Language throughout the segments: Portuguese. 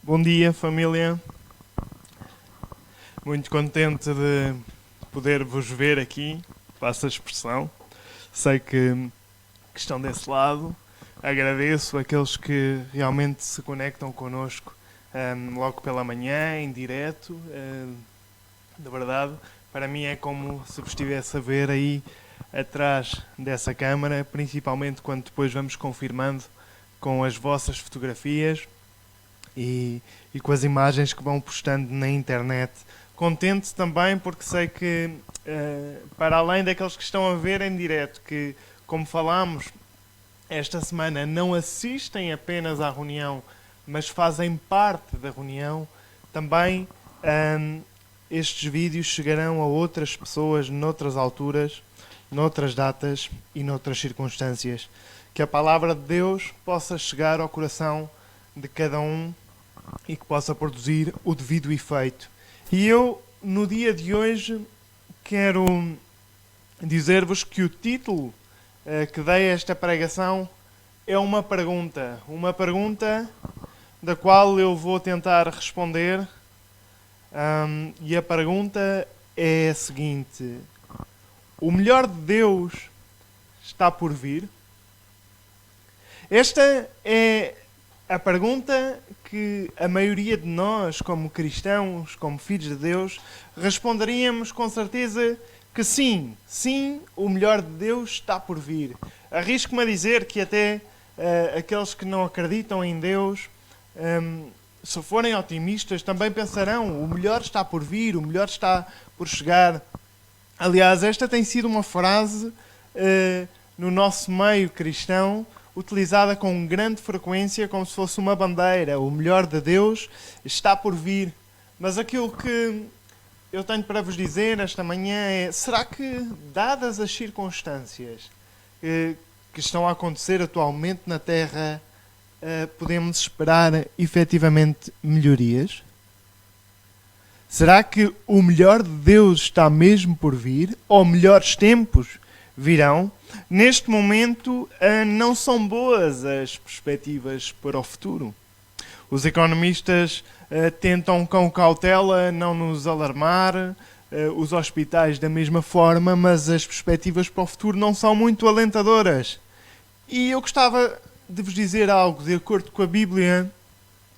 Bom dia, família. Muito contente de poder vos ver aqui, passo a expressão. Sei que estão desse lado. Agradeço aqueles que realmente se conectam connosco logo pela manhã, em direto. De verdade, para mim é como se vos estivesse a ver aí atrás dessa câmara, principalmente quando depois vamos confirmando com as vossas fotografias e com as imagens que vão postando na internet. Contente também porque sei que, para além daqueles que estão a ver em direto, que, como falámos, esta semana não assistem apenas à reunião, mas fazem parte da reunião, também estes vídeos chegarão a outras pessoas noutras alturas, noutras datas e noutras circunstâncias. Que a palavra de Deus possa chegar ao coração de cada um e que possa produzir o devido efeito. E eu, no dia de hoje, quero dizer-vos que o título que dei a esta pregação é uma pergunta da qual eu vou tentar responder, e a pergunta é a seguinte: o melhor de Deus está por vir? Esta é a pergunta que a maioria de nós, como cristãos, como filhos de Deus, responderíamos com certeza que sim, o melhor de Deus está por vir. Arrisco-me a dizer que até aqueles que não acreditam em Deus, se forem otimistas, também pensarão: o melhor está por vir, o melhor está por chegar. Aliás, esta tem sido uma frase no nosso meio cristão, utilizada com grande frequência, como se fosse uma bandeira. O melhor de Deus está por vir. Mas aquilo que eu tenho para vos dizer esta manhã é: será que, dadas as circunstâncias que estão a acontecer atualmente na Terra, podemos esperar efetivamente melhorias? Será que o melhor de Deus está mesmo por vir? Ou melhores tempos virão? Neste momento, não são boas as perspectivas para o futuro. Os economistas tentam com cautela não nos alarmar, os hospitais da mesma forma, mas as perspectivas para o futuro não são muito alentadoras. E eu gostava de vos dizer algo: de acordo com a Bíblia,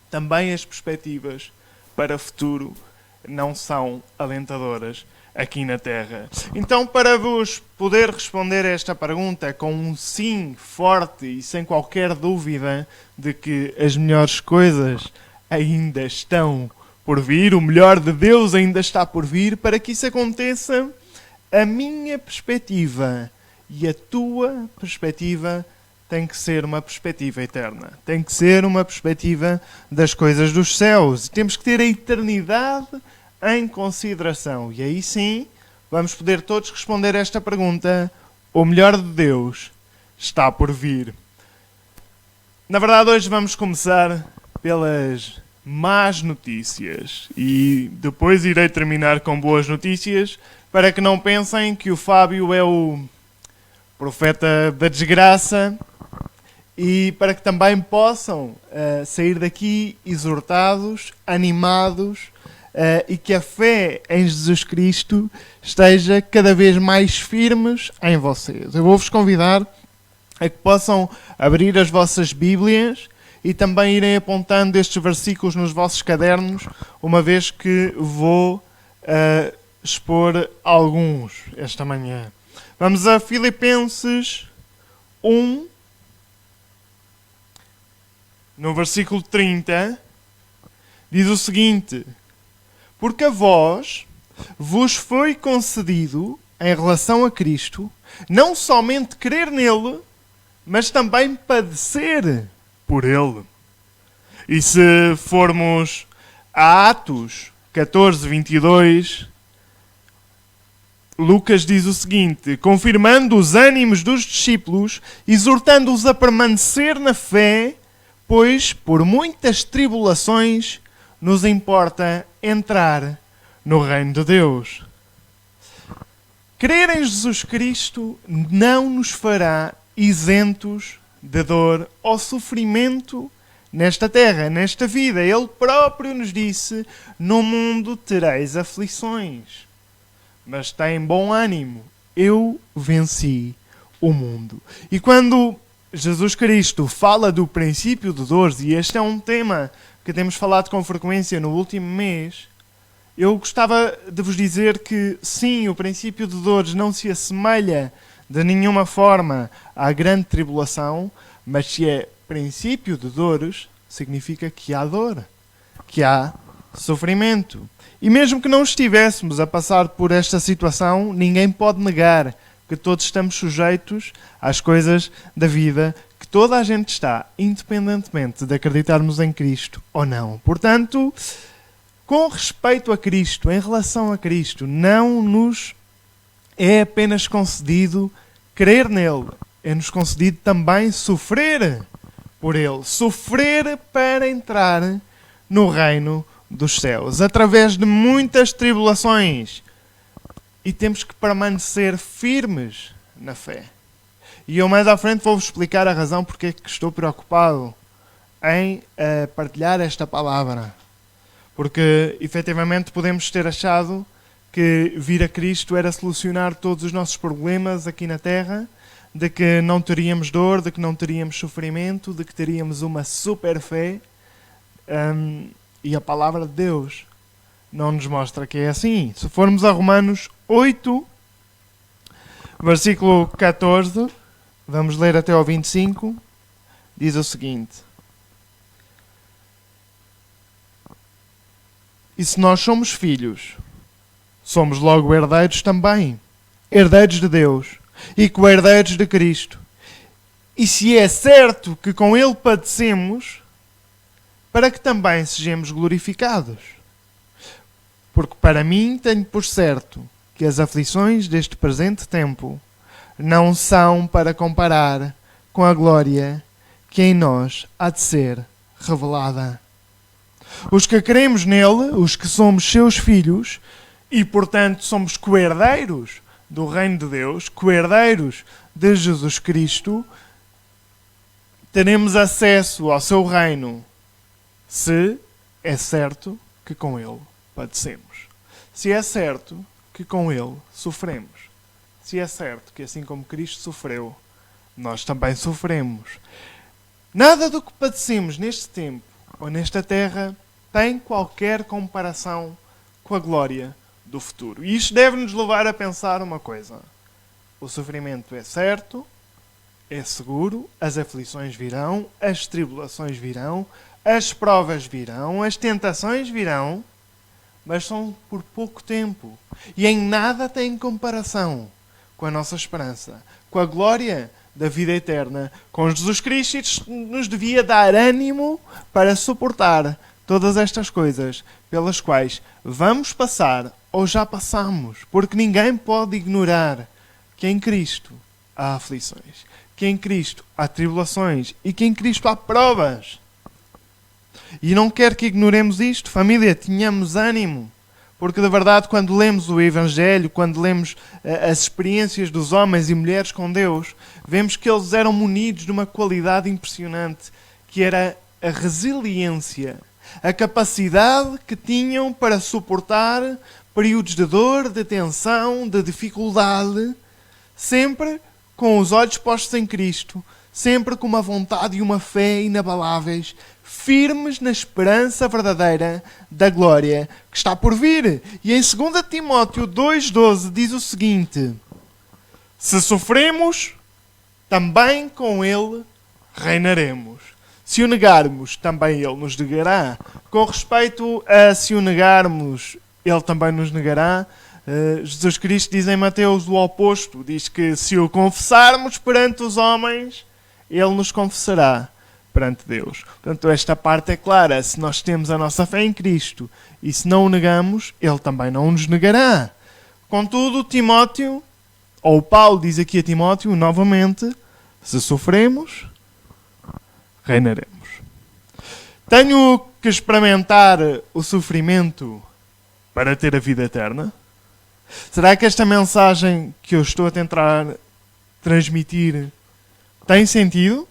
também as perspectivas para o futuro não são alentadoras aqui na Terra. Então, para vos poder responder a esta pergunta com um sim forte e sem qualquer dúvida de que as melhores coisas ainda estão por vir, o melhor de Deus ainda está por vir, para que isso aconteça, a minha perspectiva e a tua perspectiva tem que ser uma perspectiva eterna. Tem que ser uma perspectiva das coisas dos céus. Temos que ter a eternidade em consideração. E aí sim, vamos poder todos responder esta pergunta: o melhor de Deus está por vir. Na verdade, hoje vamos começar pelas más notícias. E depois irei terminar com boas notícias, para que não pensem que o Fábio é o profeta da desgraça, e para que também possam sair daqui exortados, animados, e que a fé em Jesus Cristo esteja cada vez mais firmes em vocês. Eu vou-vos convidar a que possam abrir as vossas Bíblias e também irem apontando estes versículos nos vossos cadernos, uma vez que vou expor alguns esta manhã. Vamos a Filipenses 1, no versículo 30, diz o seguinte: porque a vós vos foi concedido, em relação a Cristo, não somente crer nele, mas também padecer por ele. E se formos a Atos 14, 22, Lucas diz o seguinte: confirmando os ânimos dos discípulos, exortando-os a permanecer na fé, pois por muitas tribulações nos importa entrar no reino de Deus. Crer em Jesus Cristo não nos fará isentos de dor ou sofrimento nesta terra, nesta vida. Ele próprio nos disse: no mundo tereis aflições, mas tem bom ânimo, eu venci o mundo. E quando Jesus Cristo fala do princípio de dores, e este é um tema que temos falado com frequência no último mês, eu gostava de vos dizer que sim, o princípio de dores não se assemelha de nenhuma forma à grande tribulação, mas se é princípio de dores, significa que há dor, que há sofrimento. E mesmo que não estivéssemos a passar por esta situação, ninguém pode negar que todos estamos sujeitos às coisas da vida, que toda a gente está, independentemente de acreditarmos em Cristo ou não. Portanto, com respeito a Cristo, em relação a Cristo, não nos é apenas concedido crer nele, é-nos concedido também sofrer por ele, sofrer para entrar no reino dos céus, através de muitas tribulações. E temos que permanecer firmes na fé. E eu mais à frente vou-vos explicar a razão porque é que estou preocupado em partilhar esta palavra. Porque, efetivamente, podemos ter achado que vir a Cristo era solucionar todos os nossos problemas aqui na Terra, de que não teríamos dor, de que não teríamos sofrimento, de que teríamos uma super fé. E a palavra de Deus não nos mostra que é assim. Se formos a Romanos 8, versículo 14, vamos ler até ao 25, diz o seguinte: e se nós somos filhos, somos logo herdeiros também, herdeiros de Deus e co-herdeiros de Cristo. E se é certo que com Ele padecemos, para que também sejamos glorificados. Porque para mim tenho por certo que as aflições deste presente tempo não são para comparar com a glória que em nós há de ser revelada. Os que cremos nele, os que somos seus filhos, e portanto somos co-herdeiros do reino de Deus, co-herdeiros de Jesus Cristo, teremos acesso ao seu reino se é certo que com ele padecemos. Se é certo que com ele sofremos. Se é certo que assim como Cristo sofreu, nós também sofremos. Nada do que padecemos neste tempo ou nesta terra tem qualquer comparação com a glória do futuro. E isto deve-nos levar a pensar uma coisa. O sofrimento é certo, é seguro, as aflições virão, as tribulações virão, as provas virão, as tentações virão, mas são por pouco tempo. E em nada tem comparação com a nossa esperança, com a glória da vida eterna, com Jesus Cristo. Isto nos devia dar ânimo para suportar todas estas coisas pelas quais vamos passar ou já passamos, porque ninguém pode ignorar que em Cristo há aflições, que em Cristo há tribulações e que em Cristo há provas. E não quero que ignoremos isto, família, tenhamos ânimo, porque de verdade quando lemos o Evangelho, quando lemos as experiências dos homens e mulheres com Deus, vemos que eles eram munidos de uma qualidade impressionante, que era a resiliência, a capacidade que tinham para suportar períodos de dor, de tensão, de dificuldade, sempre com os olhos postos em Cristo, sempre com uma vontade e uma fé inabaláveis, firmes na esperança verdadeira da glória que está por vir. E em 2 Timóteo 2,12 diz o seguinte: se sofremos, também com ele reinaremos. Se o negarmos, também ele nos negará. Com respeito a se o negarmos, ele também nos negará, Jesus Cristo diz em Mateus o oposto. Diz que se o confessarmos perante os homens, ele nos confessará perante Deus. Portanto, esta parte é clara. Se nós temos a nossa fé em Cristo e se não o negamos, ele também não nos negará. Contudo, Timóteo, ou Paulo diz aqui a Timóteo, novamente, se sofremos, reinaremos. Tenho que experimentar o sofrimento para ter a vida eterna? Será que esta mensagem que eu estou a tentar transmitir tem sentido?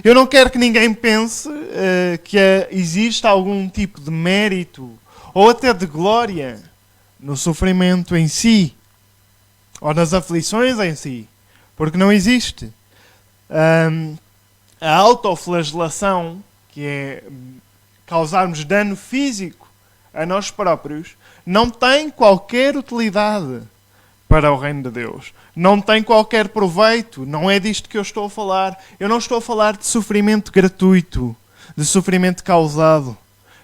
Eu não quero que ninguém pense que existe algum tipo de mérito ou até de glória no sofrimento em si ou nas aflições em si, porque não existe. A autoflagelação, que é causarmos dano físico a nós próprios, não tem qualquer utilidade para o reino de Deus. Não tem qualquer proveito. Não é disto que eu estou a falar. Eu não estou a falar de sofrimento gratuito, de sofrimento causado.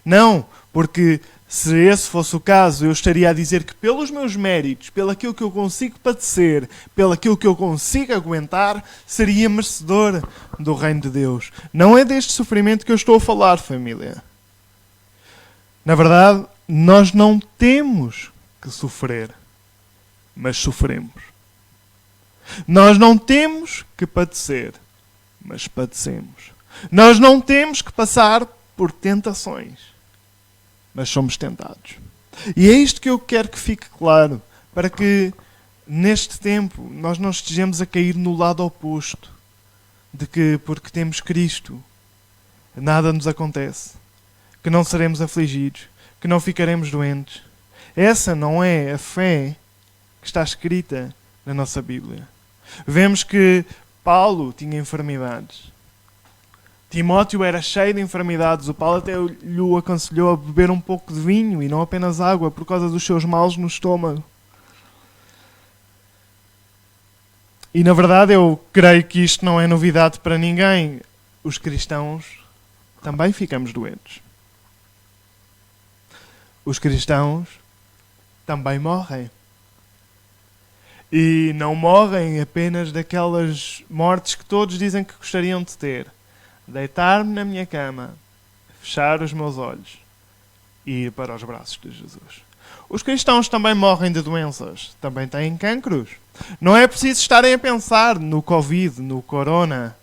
Não, porque se esse fosse o caso, eu estaria a dizer que pelos meus méritos, pelo aquilo que eu consigo padecer, pelo aquilo que eu consigo aguentar, seria merecedor do reino de Deus. Não é deste sofrimento que eu estou a falar, família. Na verdade, nós não temos que sofrer, mas sofremos. Nós não temos que padecer, mas padecemos. Nós não temos que passar por tentações, mas somos tentados. E é isto que eu quero que fique claro, para que neste tempo nós não estejamos a cair no lado oposto, de que porque temos Cristo nada nos acontece, que não seremos afligidos, que não ficaremos doentes. Essa não é a fé que está escrita na nossa Bíblia. Vemos que Paulo tinha enfermidades. Timóteo era cheio de enfermidades. O Paulo até lhe aconselhou a beber um pouco de vinho e não apenas água por causa dos seus males no estômago. E na verdade eu creio que isto não é novidade para ninguém. Os cristãos também ficamos doentes. Os cristãos também morrem. E não morrem apenas daquelas mortes que todos dizem que gostariam de ter. Deitar-me na minha cama, fechar os meus olhos e ir para os braços de Jesus. Os cristãos também morrem de doenças, também têm cancros. Não é preciso estarem a pensar no Covid, no Corona,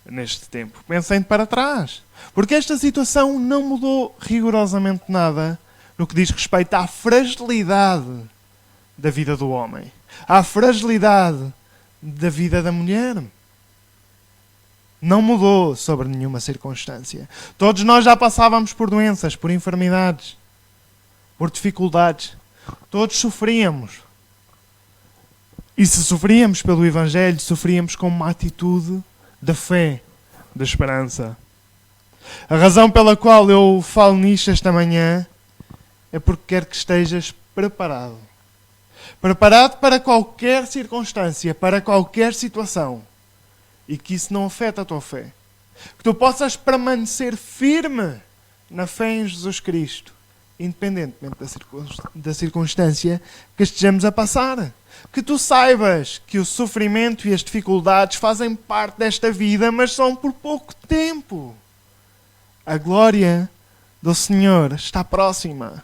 neste tempo. Pensem para trás. Porque esta situação não mudou rigorosamente nada no que diz respeito à fragilidade da vida do homem, à fragilidade da vida da mulher. Não mudou sobre nenhuma circunstância. Todos nós já passávamos por doenças, por enfermidades, por dificuldades. Todos sofríamos. E se sofríamos pelo Evangelho, sofríamos com uma atitude da fé, da esperança. A razão pela qual eu falo nisto esta manhã é porque quero que estejas preparado. Preparado para qualquer circunstância, para qualquer situação. E que isso não afeta a tua fé. Que tu possas permanecer firme na fé em Jesus Cristo, independentemente da circunstância que estejamos a passar. Que tu saibas que o sofrimento e as dificuldades fazem parte desta vida, mas são por pouco tempo. A glória do Senhor está próxima.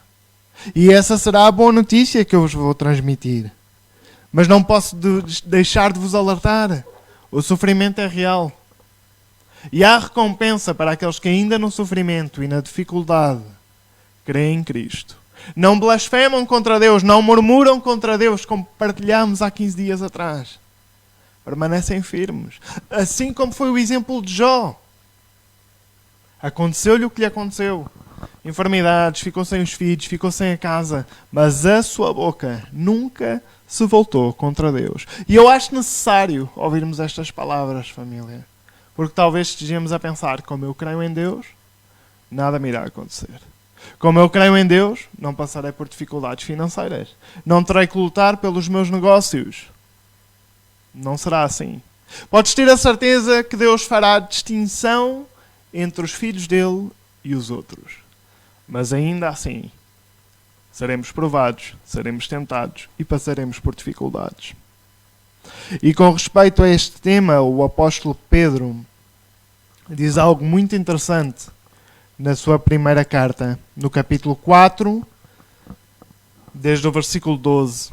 E essa será a boa notícia que eu vos vou transmitir. Mas não posso deixar de vos alertar. O sofrimento é real. E há recompensa para aqueles que ainda no sofrimento e na dificuldade creem em Cristo. Não blasfemam contra Deus, não murmuram contra Deus, como partilhámos há 15 dias atrás. Permanecem firmes. Assim como foi o exemplo de Jó. Aconteceu-lhe o que lhe aconteceu. Enfermidades, ficou sem os filhos, ficou sem a casa. Mas a sua boca nunca se voltou contra Deus. E eu acho necessário ouvirmos estas palavras, família. Porque talvez estejamos a pensar, como eu creio em Deus, nada me irá acontecer. Como eu creio em Deus, não passarei por dificuldades financeiras. Não terei que lutar pelos meus negócios. Não será assim. Podes ter a certeza que Deus fará a distinção entre os filhos dele e os outros. Mas ainda assim, seremos provados, seremos tentados e passaremos por dificuldades. E com respeito a este tema, o apóstolo Pedro diz algo muito interessante na sua primeira carta, no capítulo 4, desde o versículo 12.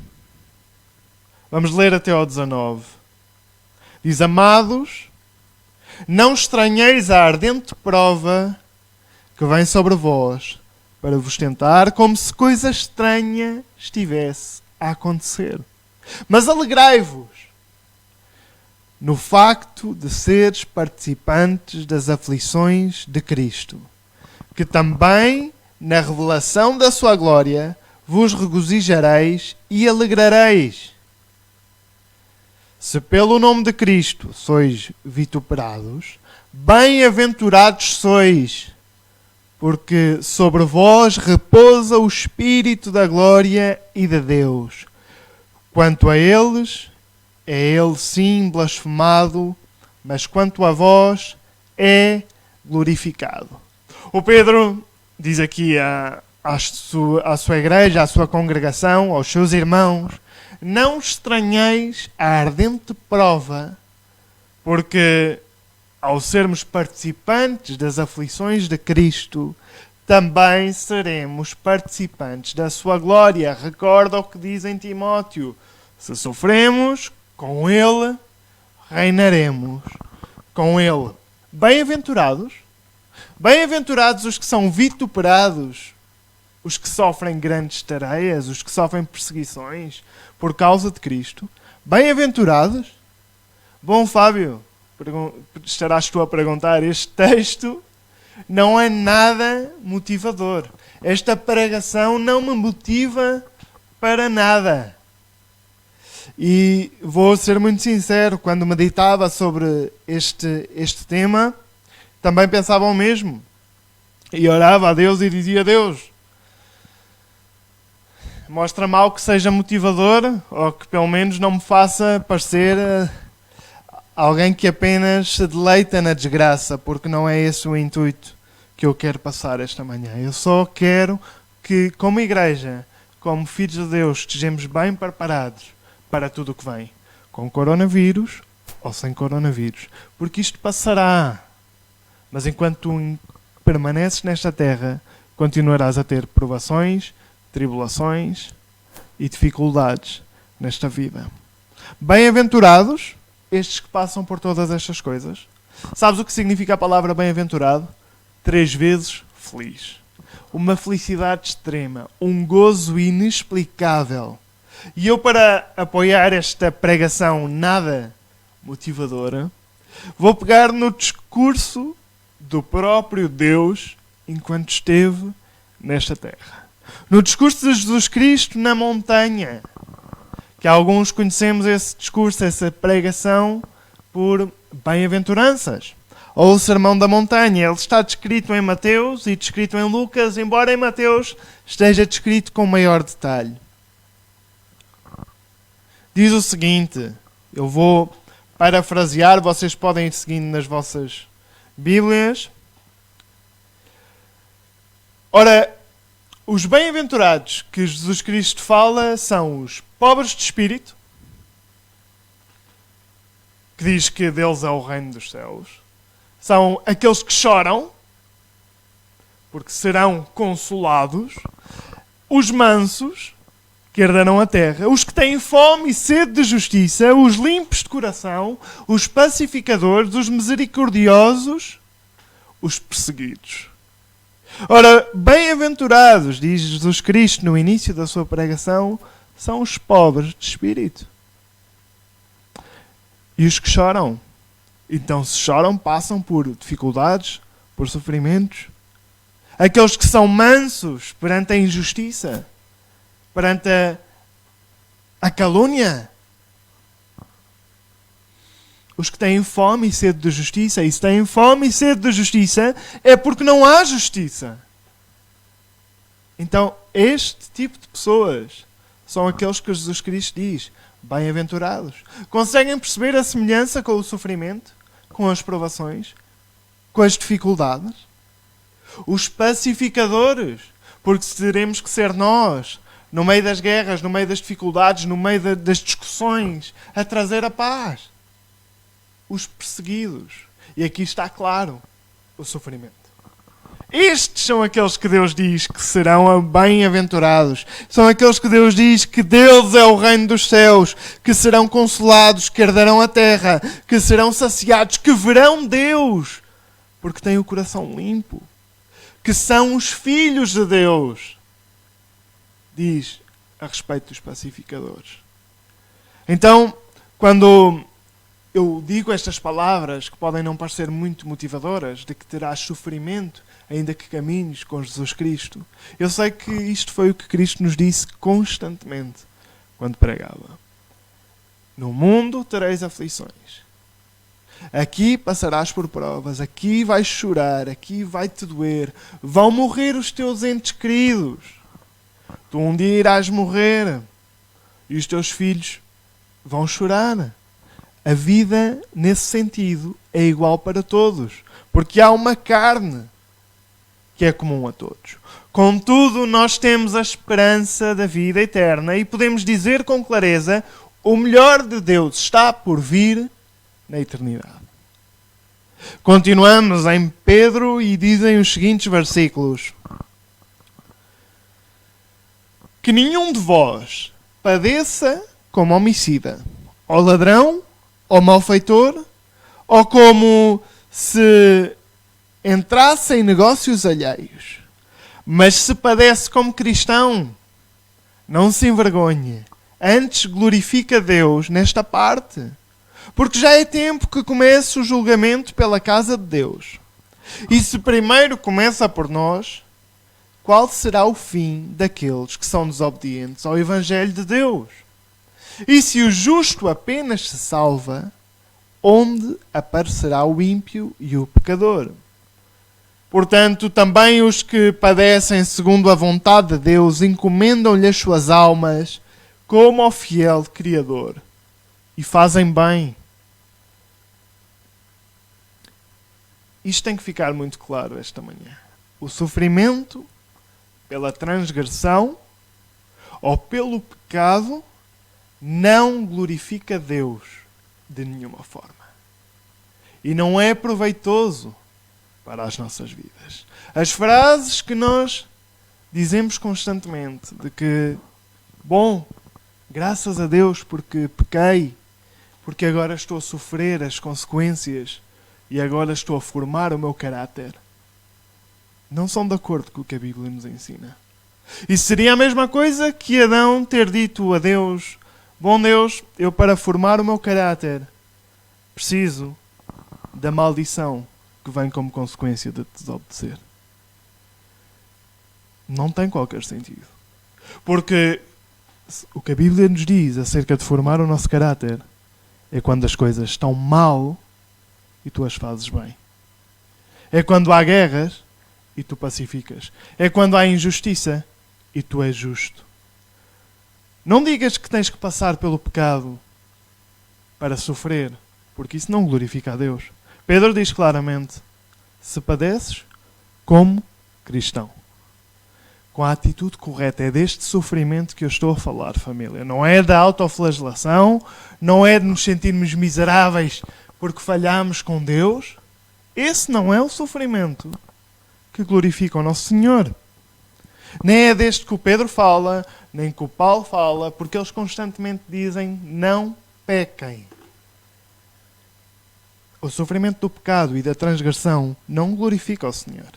Vamos ler até ao 19. Diz: Amados, não estranheis a ardente prova que vem sobre vós, para vos tentar, como se coisa estranha estivesse a acontecer. Mas alegrai-vos no facto de seres participantes das aflições de Cristo, que também, na revelação da sua glória, vos regozijareis e alegrareis. Se pelo nome de Cristo sois vituperados, bem-aventurados sois, porque sobre vós repousa o Espírito da glória e de Deus. Quanto a eles, é ele sim blasfemado, mas quanto a vós, é glorificado. O Pedro diz aqui à sua igreja, à sua congregação, aos seus irmãos: não estranheis a ardente prova, porque ao sermos participantes das aflições de Cristo, também seremos participantes da sua glória. Recorda o que diz em Timóteo: se sofremos, com ele reinaremos com ele. Bem-aventurados os que são vituperados, os que sofrem grandes tareias, os que sofrem perseguições por causa de Cristo. Bem-aventurados. Bom, Fábio, estarás tu a perguntar, este texto não é nada motivador. Esta pregação não me motiva para nada. E vou ser muito sincero, quando meditava sobre este tema, também pensava o mesmo. E orava a Deus e dizia: Deus, mostra-me algo que seja motivador, ou que pelo menos não me faça parecer alguém que apenas se deleita na desgraça, porque não é esse o intuito que eu quero passar esta manhã. Eu só quero que, como igreja, como filhos de Deus, estejamos bem preparados para tudo o que vem, com coronavírus ou sem coronavírus, porque isto passará. Mas enquanto tu permaneces nesta terra, continuarás a ter provações, tribulações e dificuldades nesta vida. Bem-aventurados estes que passam por todas estas coisas. Sabes o que significa a palavra bem-aventurado? 3 vezes feliz. Uma felicidade extrema, um gozo inexplicável. E eu, para apoiar esta pregação nada motivadora, vou pegar no discurso do próprio Deus enquanto esteve nesta terra. No discurso de Jesus Cristo na montanha, que alguns conhecemos esse discurso, essa pregação, por bem-aventuranças, ou o Sermão da Montanha. Ele está descrito em Mateus e descrito em Lucas, embora em Mateus esteja descrito com maior detalhe. Diz o seguinte, eu vou parafrasear, vocês podem ir seguindo nas vossas Bíblias. Ora, os bem-aventurados que Jesus Cristo fala são os pobres de espírito, que diz que deles é o reino dos céus. São aqueles que choram, porque serão consolados. Os mansos, que herdarão a terra. Os que têm fome e sede de justiça. Os limpos de coração. Os pacificadores. Os misericordiosos. Os perseguidos. Ora, bem-aventurados, diz Jesus Cristo no início da sua pregação, são os pobres de espírito. E os que choram. Então, se choram, passam por dificuldades, por sofrimentos. Aqueles que são mansos perante a injustiça, perante a calúnia. Os que têm fome e sede de justiça. E se têm fome e sede de justiça, é porque não há justiça. Então, este tipo de pessoas são aqueles que Jesus Cristo diz: bem-aventurados. Conseguem perceber a semelhança com o sofrimento, com as provações, com as dificuldades? Os pacificadores, porque teremos que ser nós, no meio das guerras, no meio das dificuldades, no meio das discussões, a trazer a paz. Os perseguidos. E aqui está claro o sofrimento. Estes são aqueles que Deus diz que serão bem-aventurados. São aqueles que Deus diz que deles é o reino dos céus, que serão consolados, que herdarão a terra, que serão saciados, que verão Deus, porque têm o coração limpo, que são os filhos de Deus. Diz a respeito dos pacificadores. Então, quando eu digo estas palavras que podem não parecer muito motivadoras, de que terás sofrimento, ainda que caminhes com Jesus Cristo. Eu sei que isto foi o que Cristo nos disse constantemente quando pregava. No mundo tereis aflições. Aqui passarás por provas, aqui vais chorar, aqui vai-te doer. Vão morrer os teus entes queridos. Tu um dia irás morrer e os teus filhos vão chorar. A vida, nesse sentido, é igual para todos, porque há uma carne que é comum a todos. Contudo, nós temos a esperança da vida eterna e podemos dizer com clareza: o melhor de Deus está por vir na eternidade. Continuamos em Pedro e dizem os seguintes versículos: que nenhum de vós padeça como homicida, ou ladrão, ou malfeitor, ou como se entrasse em negócios alheios. Mas se padece como cristão, não se envergonhe, antes glorifica Deus nesta parte, porque já é tempo que comece o julgamento pela casa de Deus. E se primeiro começa por nós, qual será o fim daqueles que são desobedientes ao Evangelho de Deus? E se o justo apenas se salva, onde aparecerá o ímpio e o pecador? Portanto, também os que padecem segundo a vontade de Deus encomendam-lhe as suas almas como ao fiel Criador, e fazem bem. Isto tem que ficar muito claro esta manhã. O sofrimento pela transgressão ou pelo pecado não glorifica Deus de nenhuma forma. E não é proveitoso para as nossas vidas. As frases que nós dizemos constantemente de que, bom, graças a Deus porque pequei, porque agora estou a sofrer as consequências e agora estou a formar o meu caráter, não são de acordo com o que a Bíblia nos ensina. E seria a mesma coisa que Adão ter dito a Deus: bom Deus, eu para formar o meu caráter preciso da maldição que vem como consequência de desobedecer. Não tem qualquer sentido. Porque o que a Bíblia nos diz acerca de formar o nosso caráter é quando as coisas estão mal e tu as fazes bem. É quando há guerras e tu pacificas. É quando há injustiça e tu és justo. Não digas que tens que passar pelo pecado para sofrer, porque isso não glorifica a Deus. Pedro diz claramente: se padeces como cristão, com a atitude correta. É deste sofrimento que eu estou a falar, família. Não é da autoflagelação, não é de nos sentirmos miseráveis porque falhamos com Deus. Esse não é o sofrimento que glorifica o nosso Senhor. Nem é deste que o Pedro fala, nem que o Paulo fala, porque eles constantemente dizem: não pequem. O sofrimento do pecado e da transgressão não glorifica o Senhor.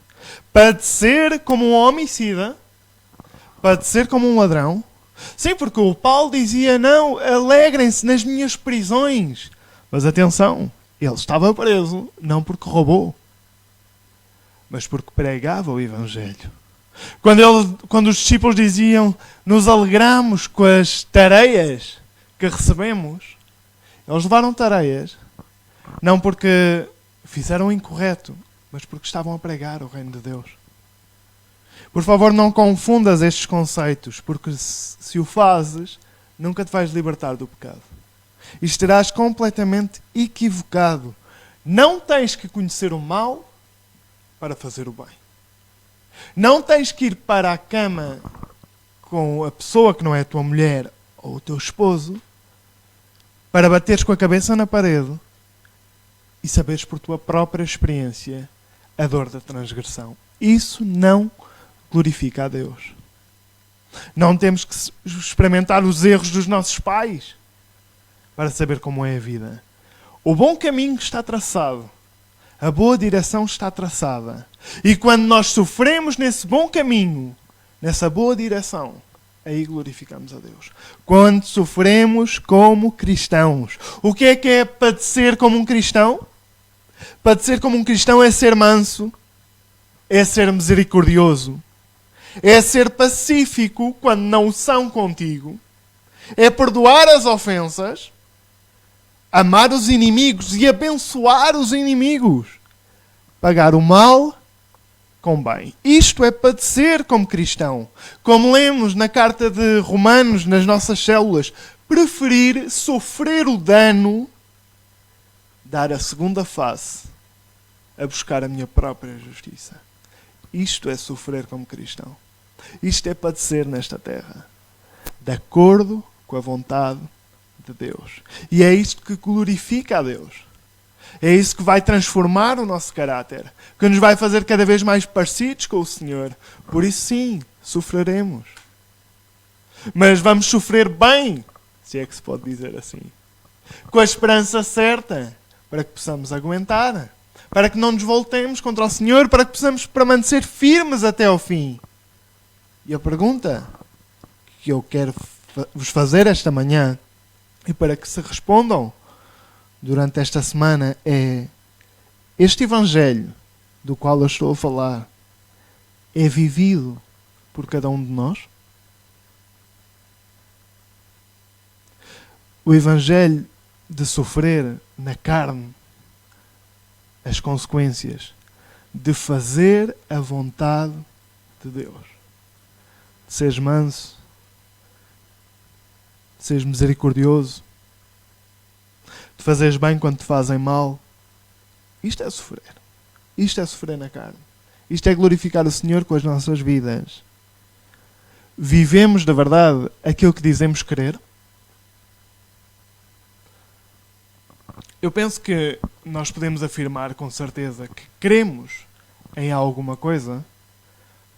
Padecer como um homicida, padecer como um ladrão. Sim, porque o Paulo dizia: não, alegrem-se nas minhas prisões. Mas atenção, ele estava preso não porque roubou, mas porque pregava o Evangelho. Quando os discípulos diziam: nos alegramos com as tareias que recebemos, eles levaram tareias não porque fizeram o incorreto, mas porque estavam a pregar o reino de Deus. Por favor, não confundas estes conceitos, porque se o fazes, nunca te vais libertar do pecado. E estarás completamente equivocado. Não tens que conhecer o mal para fazer o bem. Não tens que ir para a cama com a pessoa que não é a tua mulher ou o teu esposo para bateres com a cabeça na parede e saberes por tua própria experiência a dor da transgressão. Isso não glorifica a Deus. Não temos que experimentar os erros dos nossos pais para saber como é a vida. O bom caminho está traçado. A boa direção está traçada. E quando nós sofremos nesse bom caminho, nessa boa direção, aí glorificamos a Deus. Quando sofremos como cristãos. O que é padecer como um cristão? Padecer como um cristão é ser manso, é ser misericordioso, é ser pacífico quando não o são contigo, é perdoar as ofensas, amar os inimigos e abençoar os inimigos, pagar o mal com bem. Isto é padecer como cristão. Como lemos na carta de Romanos, nas nossas células, preferir sofrer o dano, dar a segunda face, a buscar a minha própria justiça. Isto é sofrer como cristão. Isto é padecer nesta terra, de acordo com a vontade de Deus. E é isto que glorifica a Deus. É isso que vai transformar o nosso caráter, que nos vai fazer cada vez mais parecidos com o Senhor. Por isso sim, sofreremos. Mas vamos sofrer bem, se é que se pode dizer assim. Com a esperança certa, para que possamos aguentar, para que não nos voltemos contra o Senhor, para que possamos permanecer firmes até ao fim. E a pergunta que eu quero vos fazer esta manhã, e para que se respondam durante esta semana, é: este Evangelho do qual eu estou a falar é vivido por cada um de nós? O Evangelho de sofrer na carne as consequências de fazer a vontade de Deus, de seres manso, de seres misericordioso, de fazeres bem quando te fazem mal. Isto é sofrer. Isto é sofrer na carne. Isto é glorificar o Senhor com as nossas vidas. Vivemos de verdade aquilo que dizemos querer? Eu penso que nós podemos afirmar com certeza que queremos em alguma coisa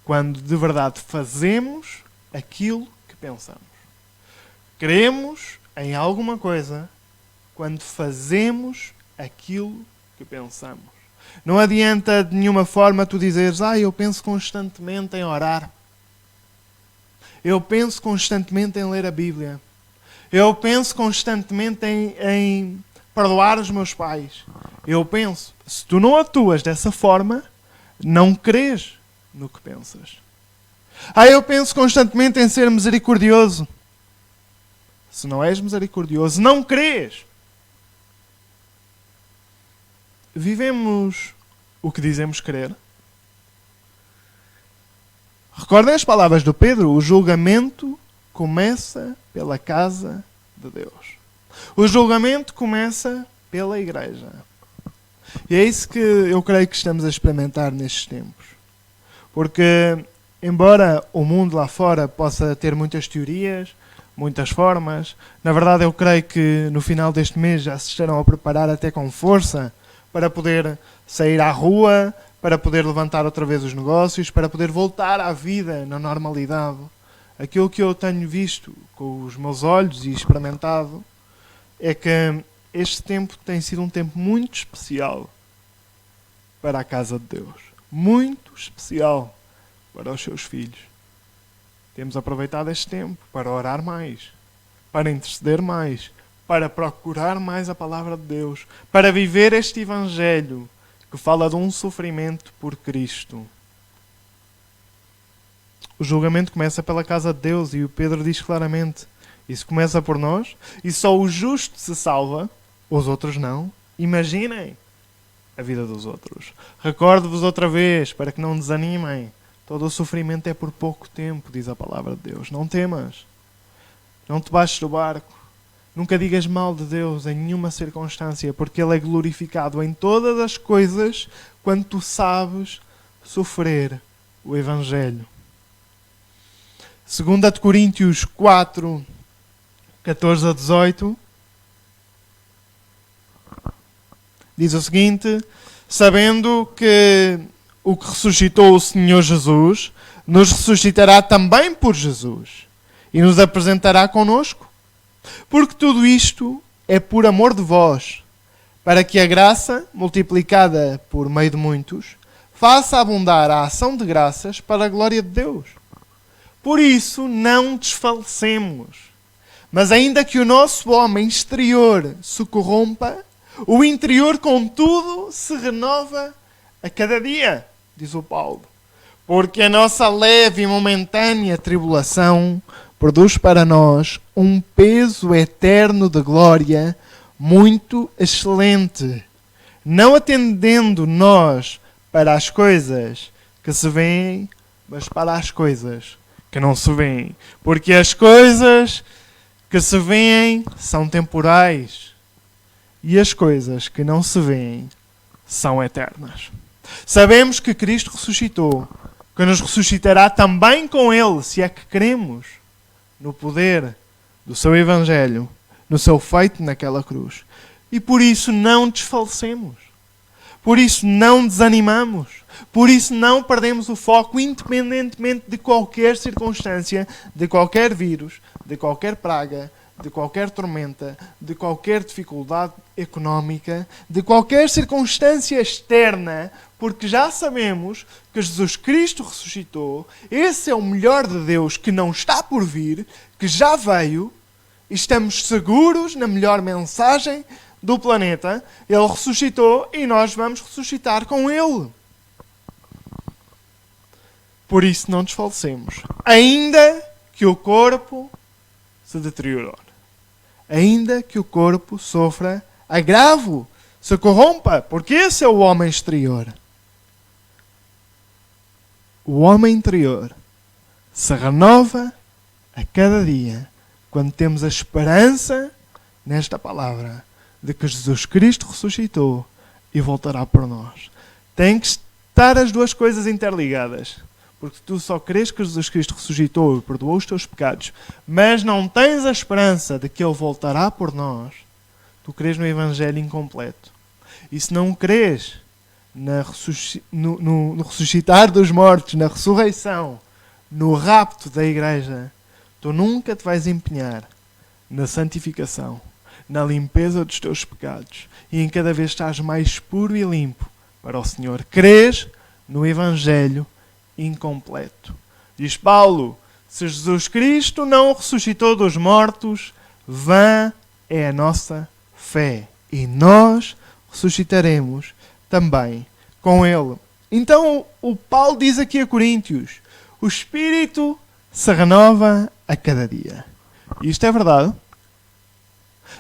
quando de verdade fazemos aquilo que pensamos. Queremos em alguma coisa quando fazemos aquilo que pensamos. Não adianta de nenhuma forma tu dizeres: eu penso constantemente em orar. Eu penso constantemente em ler a Bíblia. Eu penso constantemente em perdoar os meus pais. Eu penso. Se tu não atuas dessa forma, não crês no que pensas. Eu penso constantemente em ser misericordioso. Se não és misericordioso, não crês. Vivemos o que dizemos querer? Recordem as palavras do Pedro: o julgamento começa pela casa de Deus. O julgamento começa pela igreja. E é isso que eu creio que estamos a experimentar nestes tempos. Porque, embora o mundo lá fora possa ter muitas teorias, muitas formas, na verdade eu creio que no final deste mês já se estarão a preparar até com força para poder sair à rua, para poder levantar outra vez os negócios, para poder voltar à vida na normalidade. Aquilo que eu tenho visto com os meus olhos e experimentado é que este tempo tem sido um tempo muito especial para a casa de Deus. Muito especial para os seus filhos. Temos aproveitado este tempo para orar mais, para interceder mais, para procurar mais a palavra de Deus, para viver este Evangelho que fala de um sofrimento por Cristo. O julgamento começa pela casa de Deus e o Pedro diz claramente: isso começa por nós e só o justo se salva, os outros não. Imaginem a vida dos outros. Recordo-vos outra vez, para que não desanimem. Todo o sofrimento é por pouco tempo, diz a palavra de Deus. Não temas. Não te baixes do barco. Nunca digas mal de Deus em nenhuma circunstância, porque Ele é glorificado em todas as coisas quando tu sabes sofrer o Evangelho. 2 Coríntios 4, 14 a 18, diz o seguinte: sabendo que o que ressuscitou o Senhor Jesus nos ressuscitará também por Jesus e nos apresentará connosco. Porque tudo isto é por amor de vós, para que a graça, multiplicada por meio de muitos, faça abundar a ação de graças para a glória de Deus. Por isso, não desfalecemos. Mas ainda que o nosso homem exterior se corrompa, o interior, contudo, se renova a cada dia, diz o Paulo. Porque a nossa leve e momentânea tribulação produz para nós um peso eterno de glória muito excelente, não atendendo nós para as coisas que se veem, mas para as coisas que não se veem. Porque as coisas que se veem são temporais e as coisas que não se veem são eternas. Sabemos que Cristo ressuscitou, que nos ressuscitará também com Ele, se é que cremos no poder do seu Evangelho, no seu feito naquela cruz. E por isso não desfalecemos. Por isso não desanimamos. Por isso não perdemos o foco, independentemente de qualquer circunstância, de qualquer vírus, de qualquer praga, de qualquer tormenta, de qualquer dificuldade económica, de qualquer circunstância externa, porque já sabemos que Jesus Cristo ressuscitou. Esse é o melhor de Deus que não está por vir, que já veio, e estamos seguros na melhor mensagem do planeta. Ele ressuscitou e nós vamos ressuscitar com Ele. Por isso não desfalecemos. Ainda que o corpo se deteriore. Ainda que o corpo sofra agravo, se corrompa, porque esse é o homem exterior. O homem interior se renova a cada dia quando temos a esperança nesta palavra de que Jesus Cristo ressuscitou e voltará por nós. Tem que estar as duas coisas interligadas. Porque tu só crês que Jesus Cristo ressuscitou e perdoou os teus pecados, mas não tens a esperança de que Ele voltará por nós, tu crês no Evangelho incompleto. E se não crês no ressuscitar dos mortos, na ressurreição, no rapto da igreja, tu nunca te vais empenhar na santificação, na limpeza dos teus pecados, e em cada vez estás mais puro e limpo para o Senhor. Crês no Evangelho incompleto. Diz Paulo, se Jesus Cristo não ressuscitou dos mortos, vã é a nossa fé. E nós ressuscitaremos também com Ele. Então o Paulo diz aqui a Coríntios, o Espírito se renova a cada dia. E isto é verdade?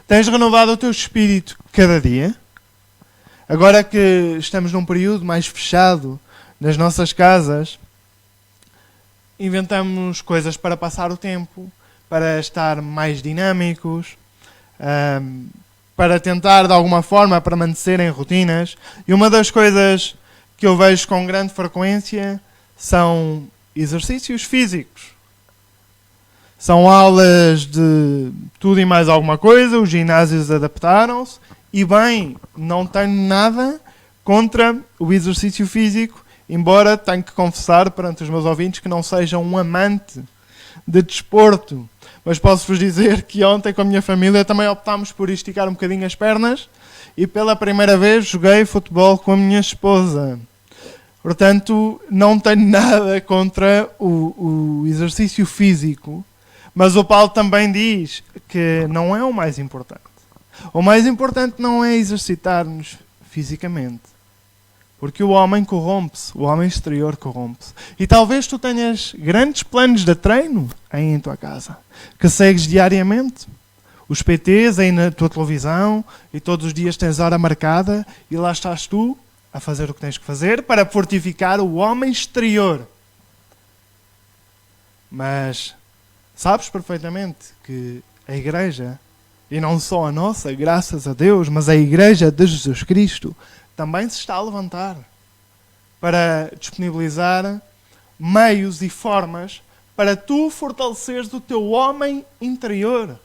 Tens renovado o teu Espírito cada dia? Agora que estamos num período mais fechado nas nossas casas, inventamos coisas para passar o tempo, para estar mais dinâmicos, para tentar de alguma forma permanecer em rotinas. E uma das coisas que eu vejo com grande frequência são exercícios físicos. São aulas de tudo e mais alguma coisa, os ginásios adaptaram-se e bem, não tenho nada contra o exercício físico, embora tenho que confessar perante os meus ouvintes que não seja um amante de desporto. Mas posso-vos dizer que ontem com a minha família também optámos por esticar um bocadinho as pernas e pela primeira vez joguei futebol com a minha esposa. Portanto, não tenho nada contra o exercício físico, mas o Paulo também diz que não é o mais importante. O mais importante não é exercitar-nos fisicamente, porque o homem corrompe-se, o homem exterior corrompe-se. E talvez tu tenhas grandes planos de treino aí em tua casa, que segues diariamente. Os PTs aí na tua televisão, e todos os dias tens hora marcada, e lá estás tu a fazer o que tens que fazer para fortificar o homem exterior. Mas sabes perfeitamente que a igreja, e não só a nossa, graças a Deus, mas a igreja de Jesus Cristo, também se está a levantar para disponibilizar meios e formas para tu fortaleceres o teu homem interior.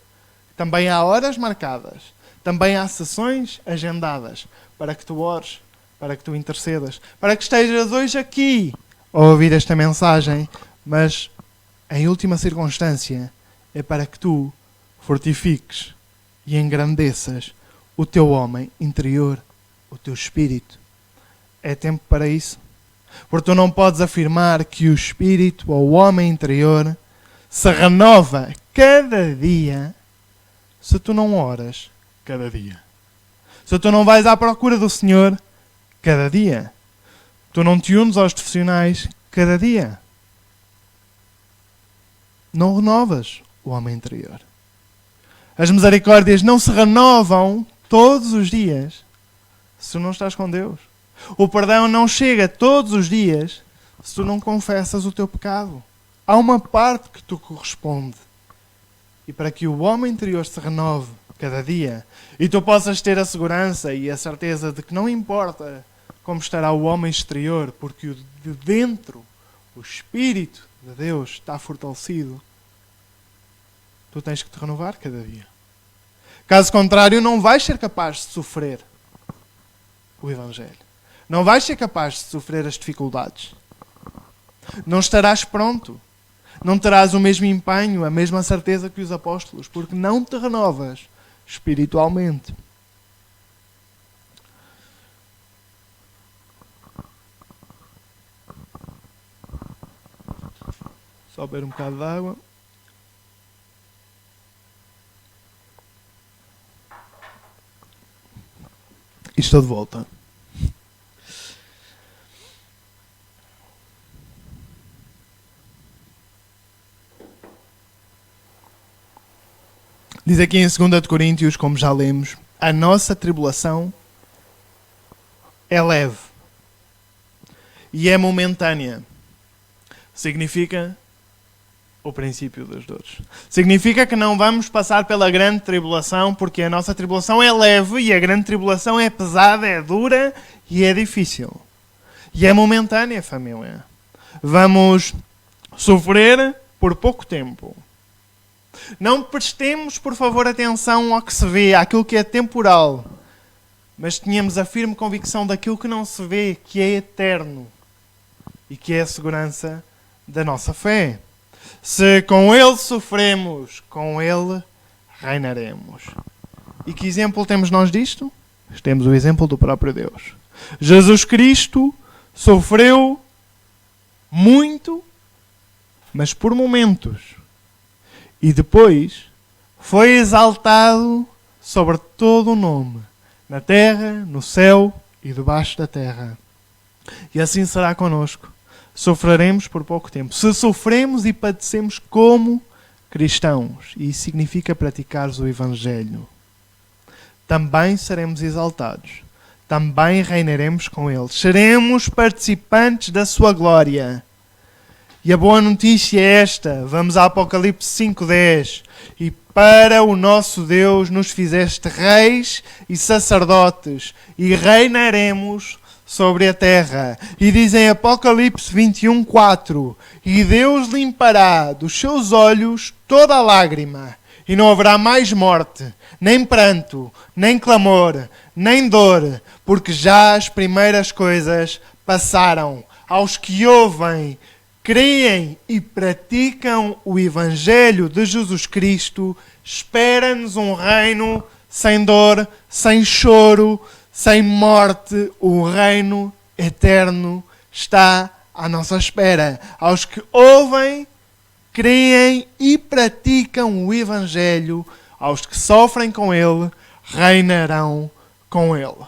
Também há horas marcadas, também há sessões agendadas para que tu ores, para que tu intercedas, para que estejas hoje aqui a ouvir esta mensagem, mas em última circunstância é para que tu fortifiques e engrandeças o teu homem interior, o teu espírito. É tempo para isso. Porque tu não podes afirmar que o espírito ou o homem interior se renova cada dia se tu não oras cada dia. Se tu não vais à procura do Senhor cada dia. Tu não te unes aos profissionais cada dia. Não renovas o homem interior. As misericórdias não se renovam todos os dias se tu não estás com Deus. O perdão não chega todos os dias se tu não confessas o teu pecado. Há uma parte que tu corresponde. E para que o homem interior se renove cada dia e tu possas ter a segurança e a certeza de que não importa como estará o homem exterior, porque o de dentro, o Espírito de Deus está fortalecido, tu tens que te renovar cada dia. Caso contrário, não vais ser capaz de sofrer o Evangelho. Não vais ser capaz de sofrer as dificuldades. Não estarás pronto. Não terás o mesmo empenho, a mesma certeza que os apóstolos, porque não te renovas espiritualmente. Só beber um bocado de água. E estou de volta. Diz aqui em 2 Coríntios, como já lemos, a nossa tribulação é leve e é momentânea. Significa o princípio das dores. Significa que não vamos passar pela grande tribulação, porque a nossa tribulação é leve e a grande tribulação é pesada, é dura e é difícil. E é momentânea, família. Vamos sofrer por pouco tempo. Não prestemos, por favor, atenção ao que se vê, àquilo que é temporal, mas tenhamos a firme convicção daquilo que não se vê, que é eterno e que é a segurança da nossa fé. Se com Ele sofremos, com Ele reinaremos. E que exemplo temos nós disto? Temos o exemplo do próprio Deus. Jesus Cristo sofreu muito, mas por momentos. E depois foi exaltado sobre todo o nome, na terra, no céu e debaixo da terra. E assim será connosco. Sofreremos por pouco tempo. Se sofremos e padecemos como cristãos, e isso significa praticares o Evangelho, também seremos exaltados. Também reinaremos com Ele. Seremos participantes da sua glória. E a boa notícia é esta. Vamos a Apocalipse 5:10. E para o nosso Deus nos fizeste reis e sacerdotes, e reinaremos sobre a terra. E diz em Apocalipse 21:4. E Deus limpará dos seus olhos toda a lágrima, e não haverá mais morte, nem pranto, nem clamor, nem dor, porque já as primeiras coisas passaram. Aos que ouvem, creem e praticam o Evangelho de Jesus Cristo, espera-nos um reino sem dor, sem choro, sem morte. O reino eterno está à nossa espera. Aos que ouvem, creem e praticam o Evangelho, aos que sofrem com Ele, reinarão com Ele.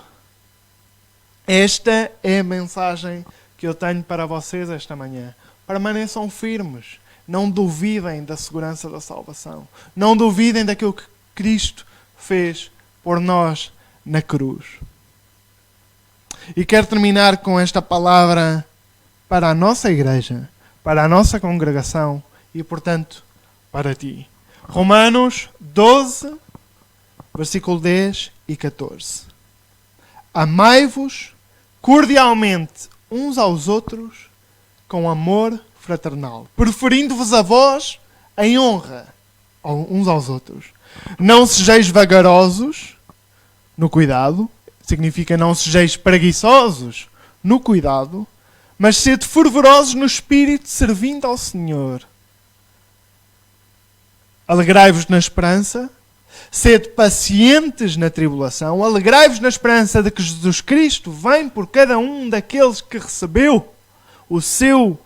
Esta é a mensagem que eu tenho para vocês esta manhã. Permaneçam firmes. Não duvidem da segurança da salvação. Não duvidem daquilo que Cristo fez por nós na cruz. E quero terminar com esta palavra para a nossa igreja, para a nossa congregação e, portanto, para ti. Romanos 12, versículo 10 e 14. Amai-vos cordialmente uns aos outros com amor fraternal, preferindo-vos a vós em honra uns aos outros. Não sejais vagarosos no cuidado, significa não sejais preguiçosos no cuidado, mas sede fervorosos no espírito, servindo ao Senhor. Alegrai-vos na esperança, sede pacientes na tribulação, alegrai-vos na esperança de que Jesus Cristo vem por cada um daqueles que recebeu o seu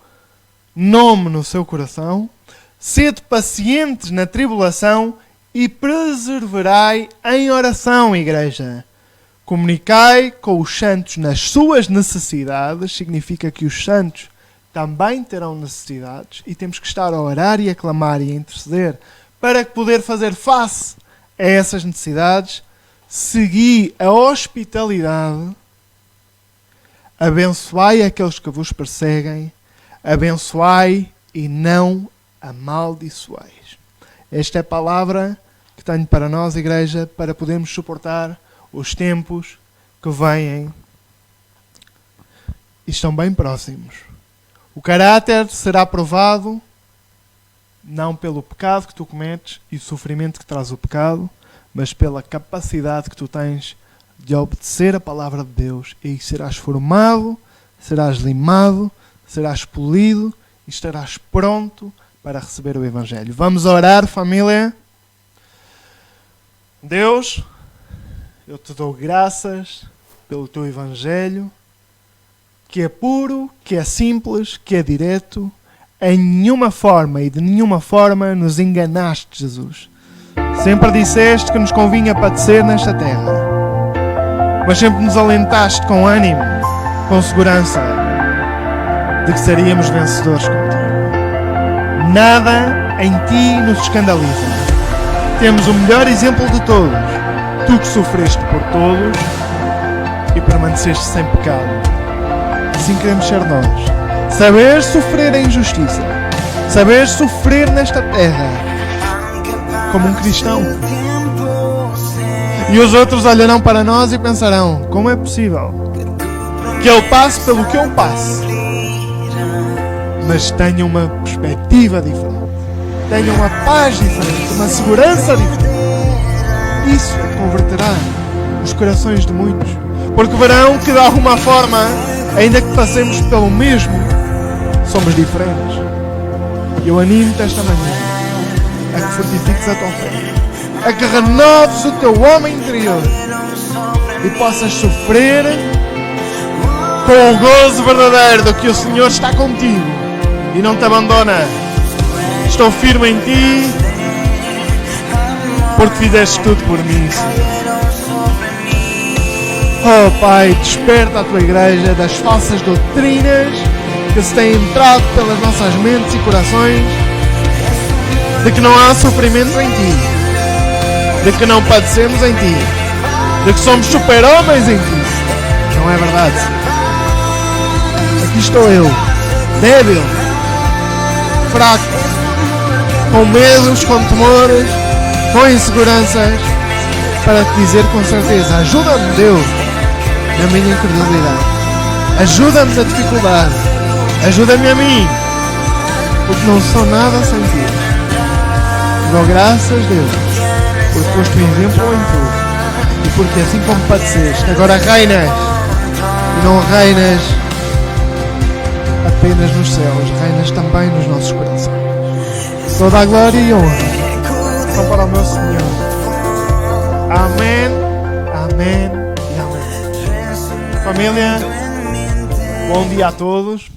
nome no seu coração. Sede pacientes na tribulação e perseverai em oração, igreja. Comunicai com os santos nas suas necessidades, significa que os santos também terão necessidades e temos que estar a orar e a clamar e a interceder para poder fazer face a essas necessidades. Segui a hospitalidade, abençoai aqueles que vos perseguem, abençoai e não amaldiçoais. Esta é a palavra que tenho para nós, igreja, para podermos suportar os tempos que vêm e estão bem próximos. O caráter será provado não pelo pecado que tu cometes e o sofrimento que traz o pecado, mas pela capacidade que tu tens de obedecer a palavra de Deus, e aí serás formado, serás limado, serás polido e estarás pronto para receber o Evangelho. Vamos orar, família. Deus, eu te dou graças pelo teu Evangelho, que é puro, que é simples, que é direto. Em nenhuma forma e de nenhuma forma nos enganaste, Jesus. Sempre disseste que nos convinha padecer nesta terra, mas sempre nos alentaste com ânimo, com segurança, de que seríamos vencedores contigo. Nada em ti nos escandaliza. Temos o melhor exemplo de todos. Tu que sofreste por todos e permaneceste sem pecado. Assim queremos ser nós. Saber sofrer a injustiça. Saber sofrer nesta terra como um cristão. E os outros olharão para nós e pensarão: como é possível que ele passe pelo que eu passo, mas tenha uma perspectiva diferente, tenha uma paz diferente, uma segurança diferente. Isso converterá os corações de muitos, porque verão que de alguma forma, ainda que passemos pelo mesmo, somos diferentes. Eu animo-te esta manhã a que fortifiques a tua fé, a que renoves o teu homem interior e possas sofrer com o gozo verdadeiro de que o Senhor está contigo e não te abandona. Estou firme em ti, porque fizeste tudo por mim, Senhor. Oh Pai, desperta a tua igreja das falsas doutrinas que se têm entrado pelas nossas mentes e corações, de que não há sofrimento em ti, de que não padecemos em ti, de que somos super-homens em ti. Não é verdade? Aqui estou eu, débil, fraco, com medos, com temores, com inseguranças, para te dizer com certeza: ajuda-me, Deus, na minha incredulidade, ajuda-me na dificuldade, ajuda-me a mim, porque não sou nada sem ti. Dou graças, Deus, porque foste um exemplo em tudo, e porque assim como padeceste, agora reinas, e não reinas apenas nos céus, reinas também nos nossos corações. Toda a glória e honra são para o meu Senhor. Amém, amém e amém. Família, bom dia a todos.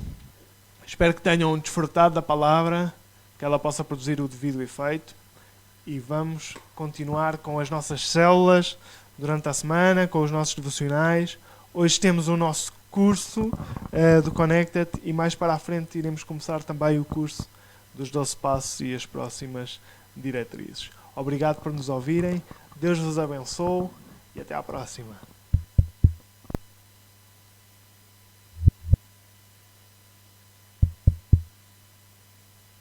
Espero que tenham desfrutado da palavra, que ela possa produzir o devido efeito. E vamos continuar com as nossas células durante a semana, com os nossos devocionais. Hoje temos o nosso curso do Connected e mais para a frente iremos começar também o curso dos 12 passos e as próximas diretrizes. Obrigado por nos ouvirem, Deus vos abençoe e até à próxima.